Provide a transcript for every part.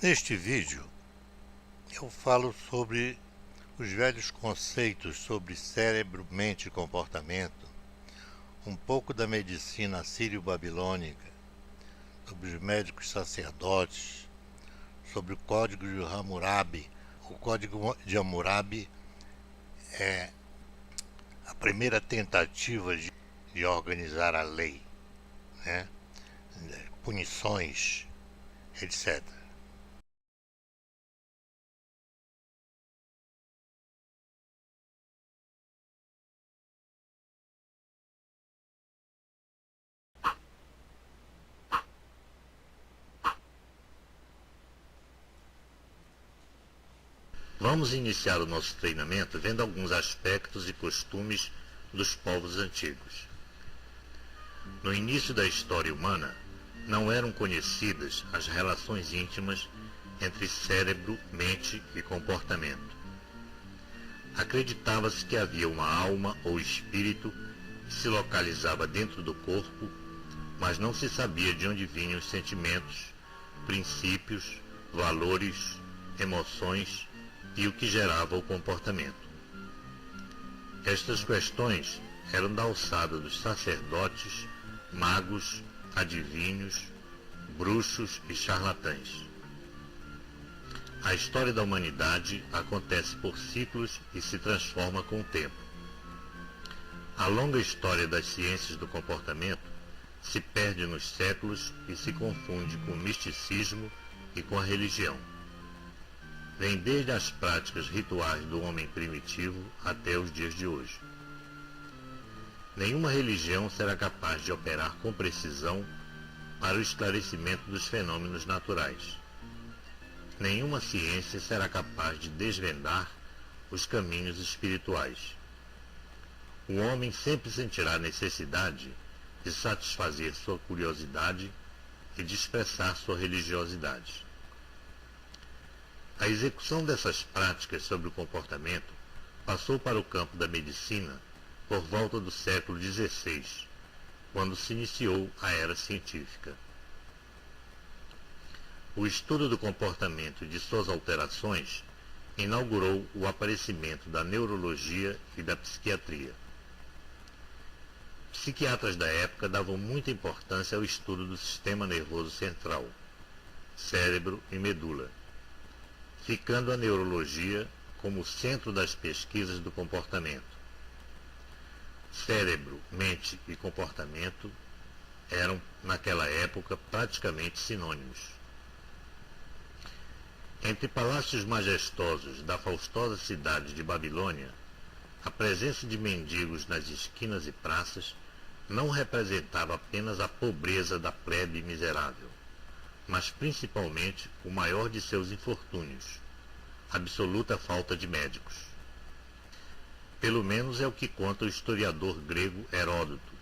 Neste vídeo eu falo sobre os velhos conceitos sobre cérebro, mente e comportamento, um pouco da medicina assírio-babilônica, sobre os médicos sacerdotes, sobre o Código de Hammurabi. O Código de Hammurabi é a primeira tentativa de organizar a lei, né? Punições, etc. Vamos iniciar o nosso treinamento vendo alguns aspectos e costumes dos povos antigos. No início da história humana, não eram conhecidas as relações íntimas entre cérebro, mente e comportamento. Acreditava-se que havia uma alma ou espírito que se localizava dentro do corpo, mas não se sabia de onde vinham os sentimentos, princípios, valores, emoções e o que gerava o comportamento. Estas questões eram da alçada dos sacerdotes, magos, adivinhos, bruxos e charlatães. A história da humanidade acontece por ciclos e se transforma com o tempo. A longa história das ciências do comportamento se perde nos séculos e se confunde com o misticismo e com a religião. Vem desde as práticas rituais do homem primitivo até os dias de hoje. Nenhuma religião será capaz de operar com precisão para o esclarecimento dos fenômenos naturais. Nenhuma ciência será capaz de desvendar os caminhos espirituais. O homem sempre sentirá necessidade de satisfazer sua curiosidade e de expressar sua religiosidade. A execução dessas práticas sobre o comportamento passou para o campo da medicina por volta do século XVI, quando se iniciou a era científica. O estudo do comportamento e de suas alterações inaugurou o aparecimento da neurologia e da psiquiatria. Psiquiatras da época davam muita importância ao estudo do sistema nervoso central, cérebro e medula, ficando a neurologia como o centro das pesquisas do comportamento. Cérebro, mente e comportamento eram, naquela época, praticamente sinônimos. Entre palácios majestosos da faustosa cidade de Babilônia, a presença de mendigos nas esquinas e praças não representava apenas a pobreza da plebe miserável, mas principalmente o maior de seus infortúnios, a absoluta falta de médicos. Pelo menos é o que conta o historiador grego Heródoto,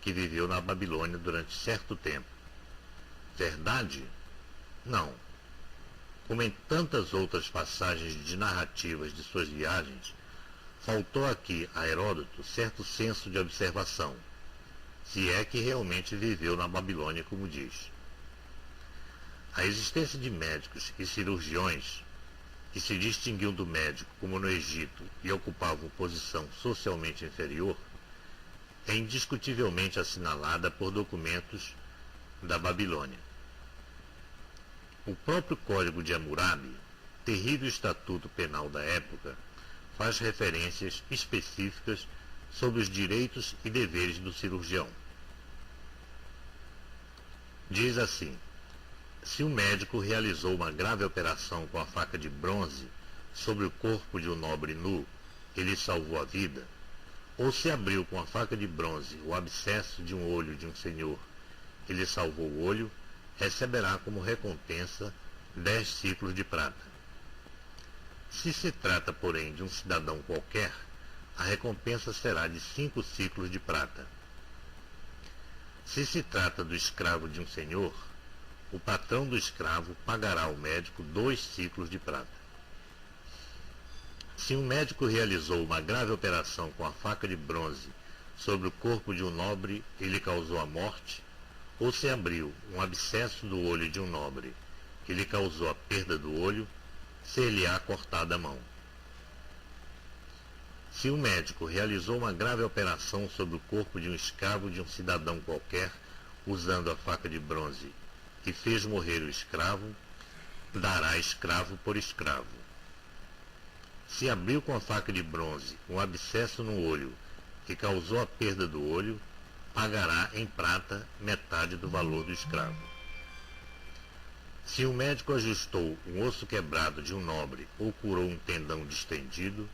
que viveu na Babilônia durante certo tempo. Verdade? Não. Como em tantas outras passagens de narrativas de suas viagens, faltou aqui a Heródoto certo senso de observação, se é que realmente viveu na Babilônia como diz. A existência de médicos e cirurgiões, que se distinguiam do médico como no Egito e ocupavam posição socialmente inferior, é indiscutivelmente assinalada por documentos da Babilônia. O próprio Código de Hammurabi, terrível estatuto penal da época, faz referências específicas sobre os direitos e deveres do cirurgião. Diz assim: se um médico realizou uma grave operação com a faca de bronze sobre o corpo de um nobre nu, ele salvou a vida, ou se abriu com a faca de bronze o abscesso de um olho de um senhor, ele salvou o olho, receberá como recompensa 10 ciclos de prata. Se se trata, porém, de um cidadão qualquer, a recompensa será de 5 ciclos de prata. Se se trata do escravo de um senhor, o patrão do escravo pagará ao médico 2 ciclos de prata. Se um médico realizou uma grave operação com a faca de bronze sobre o corpo de um nobre, ele causou a morte, ou se abriu um abscesso do olho de um nobre, que lhe causou a perda do olho, ser-lhe-á cortada a mão. Se o médico realizou uma grave operação sobre o corpo de um escravo de um cidadão qualquer, usando a faca de bronze, e fez morrer o escravo, dará escravo por escravo. Se abriu com a faca de bronze um abscesso no olho, que causou a perda do olho, pagará em prata metade do valor do escravo. Se o médico ajustou um osso quebrado de um nobre ou curou um tendão distendido,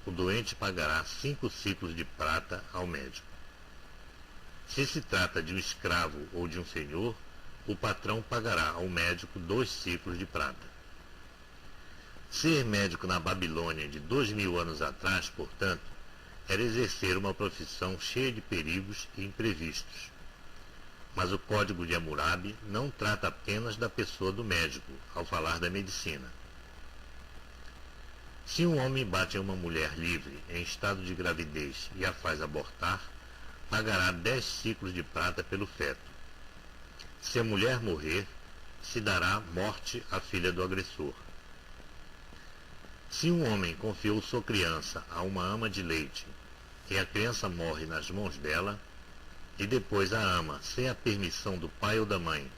o doente pagará 5 siclos de prata ao médico. Se se trata de um escravo ou de um senhor, o patrão pagará ao médico 2 siclos de prata. Ser médico na Babilônia de 2000 anos atrás, portanto, era exercer uma profissão cheia de perigos e imprevistos. Mas o Código de Hammurabi não trata apenas da pessoa do médico, ao falar da medicina. Se um homem bate em uma mulher livre, em estado de gravidez, e a faz abortar, pagará 10 siclos de prata pelo feto. Se a mulher morrer, se dará morte à filha do agressor. Se um homem confiou sua criança a uma ama de leite, e a criança morre nas mãos dela, e depois a ama, sem a permissão do pai ou da mãe,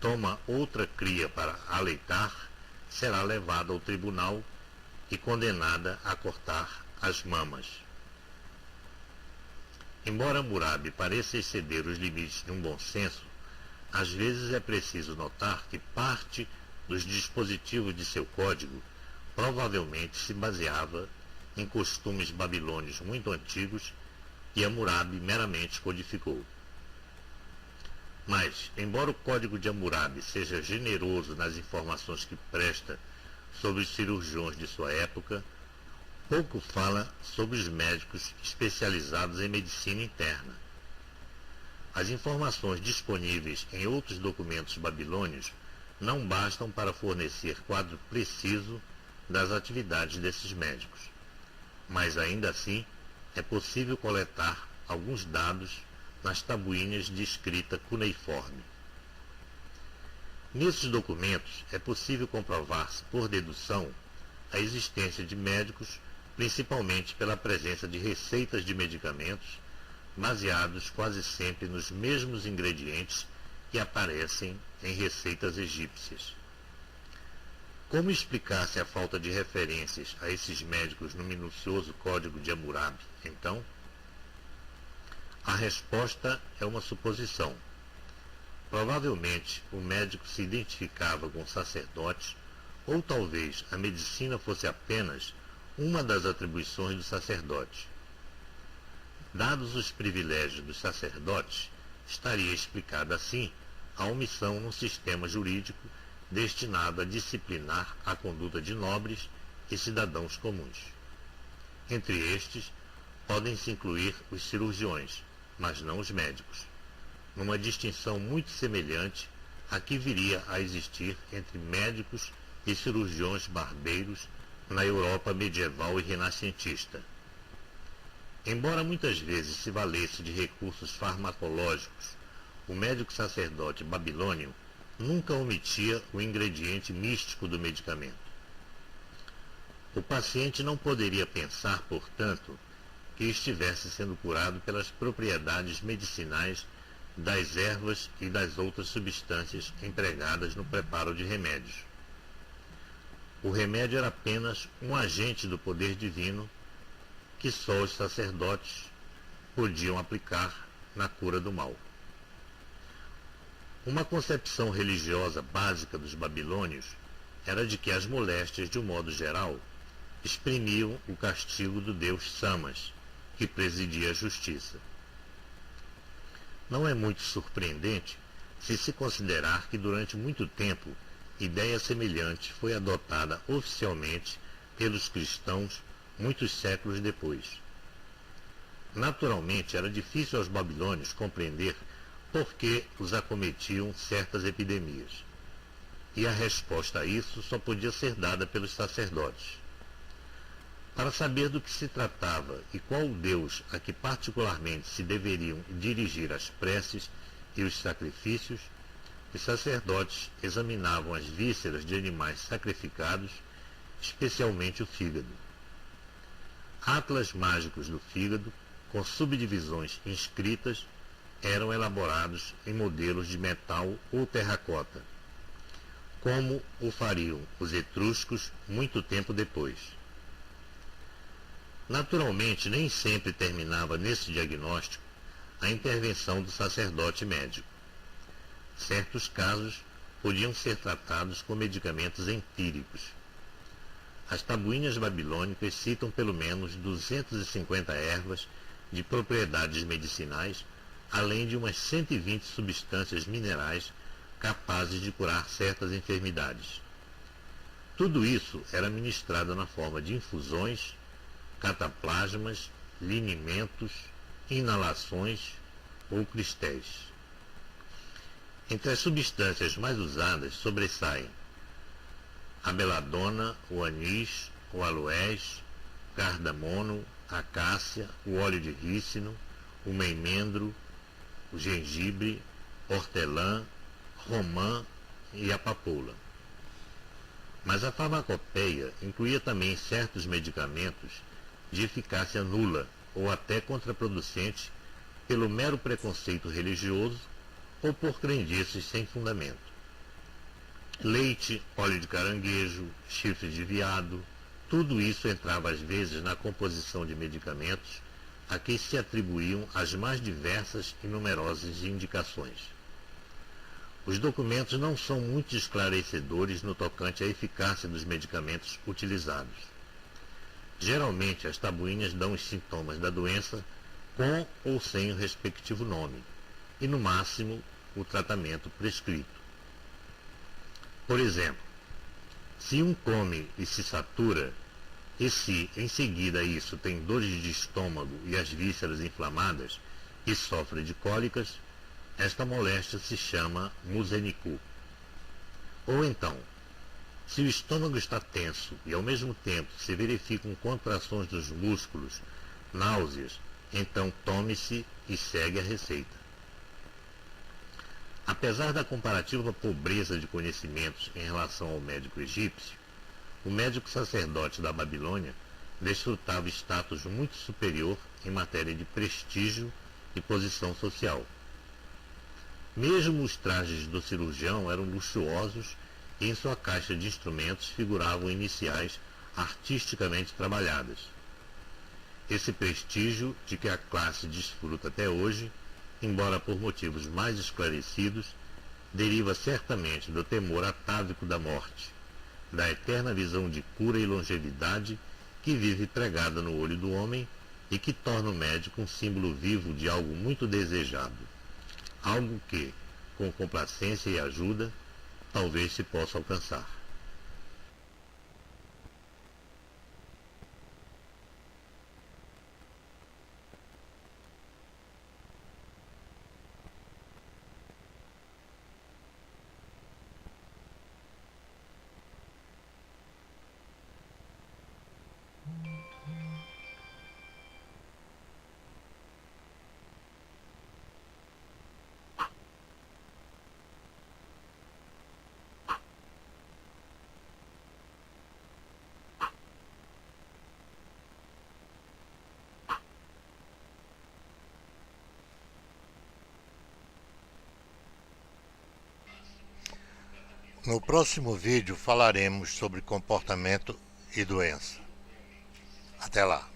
toma outra cria para aleitar, será levada ao tribunal e condenada a cortar as mamas. Embora Hammurabi pareça exceder os limites de um bom senso, às vezes é preciso notar que parte dos dispositivos de seu código provavelmente se baseava em costumes babilônios muito antigos que Hammurabi meramente codificou. Mas, embora o Código de Hammurabi seja generoso nas informações que presta sobre os cirurgiões de sua época, pouco fala sobre os médicos especializados em medicina interna. As informações disponíveis em outros documentos babilônios não bastam para fornecer quadro preciso das atividades desses médicos, mas ainda assim é possível coletar alguns dados nas tabuinhas de escrita cuneiforme. Nesses documentos é possível comprovar-se por dedução a existência de médicos, principalmente pela presença de receitas de medicamentos baseados quase sempre nos mesmos ingredientes que aparecem em receitas egípcias. Como explicar-se a falta de referências a esses médicos no minucioso Código de Hammurabi, então? A resposta é uma suposição. Provavelmente o médico se identificava com sacerdotes, ou talvez a medicina fosse apenas uma das atribuições do sacerdote. Dados os privilégios dos sacerdotes, estaria explicada assim a omissão num sistema jurídico destinado a disciplinar a conduta de nobres e cidadãos comuns. Entre estes, podem-se incluir os cirurgiões, mas não os médicos, numa distinção muito semelhante à que viria a existir entre médicos e cirurgiões barbeiros na Europa medieval e renascentista. Embora muitas vezes se valesse de recursos farmacológicos, o médico sacerdote babilônio nunca omitia o ingrediente místico do medicamento. O paciente não poderia pensar, portanto, que estivesse sendo curado pelas propriedades medicinais das ervas e das outras substâncias empregadas no preparo de remédios. O remédio era apenas um agente do poder divino que só os sacerdotes podiam aplicar na cura do mal. Uma concepção religiosa básica dos babilônios era de que as moléstias, de um modo geral, exprimiam o castigo do deus Samas, que presidia a justiça. Não é muito surpreendente se se considerar que durante muito tempo ideia semelhante foi adotada oficialmente pelos cristãos muitos séculos depois. Naturalmente, era difícil aos babilônios compreender por que os acometiam certas epidemias. E a resposta a isso só podia ser dada pelos sacerdotes. Para saber do que se tratava e qual o Deus a que particularmente se deveriam dirigir as preces e os sacrifícios, os sacerdotes examinavam as vísceras de animais sacrificados, especialmente o fígado. Atlas mágicos do fígado, com subdivisões inscritas, eram elaborados em modelos de metal ou terracota, como o fariam os etruscos muito tempo depois. Naturalmente, nem sempre terminava nesse diagnóstico a intervenção do sacerdote médico. Certos casos podiam ser tratados com medicamentos empíricos. As tabuinhas babilônicas citam pelo menos 250 ervas de propriedades medicinais, além de umas 120 substâncias minerais capazes de curar certas enfermidades. Tudo isso era ministrado na forma de infusões, cataplasmas, linimentos, inalações ou cristéis. Entre as substâncias mais usadas sobressaem a beladona, o anis, o aloés, cardamomo, a acácia, o óleo de rícino, o meimendro, o gengibre, hortelã, romã e a papoula. Mas a farmacopeia incluía também certos medicamentos de eficácia nula ou até contraproducente pelo mero preconceito religioso ou por crendices sem fundamento. Leite, óleo de caranguejo, chifre de veado, tudo isso entrava às vezes na composição de medicamentos a que se atribuíam as mais diversas e numerosas indicações. Os documentos não são muito esclarecedores no tocante à eficácia dos medicamentos utilizados. Geralmente, as tabuinhas dão os sintomas da doença com ou sem o respectivo nome, e no máximo o tratamento prescrito. Por exemplo, se um come e se satura, e se em seguida isso tem dores de estômago e as vísceras inflamadas e sofre de cólicas, esta moléstia se chama musenicu. Ou então, se o estômago está tenso e ao mesmo tempo se verificam contrações dos músculos, náuseas, então tome-se e segue a receita. Apesar da comparativa pobreza de conhecimentos em relação ao médico egípcio, o médico sacerdote da Babilônia desfrutava status muito superior em matéria de prestígio e posição social. Mesmo os trajes do cirurgião eram luxuosos e em sua caixa de instrumentos figuravam iniciais artisticamente trabalhadas. Esse prestígio de que a classe desfruta até hoje, embora por motivos mais esclarecidos, deriva certamente do temor atávico da morte, da eterna visão de cura e longevidade que vive pregada no olho do homem e que torna o médico um símbolo vivo de algo muito desejado, algo que, com complacência e ajuda, talvez se possa alcançar. No próximo vídeo falaremos sobre comportamento e doença. Até lá!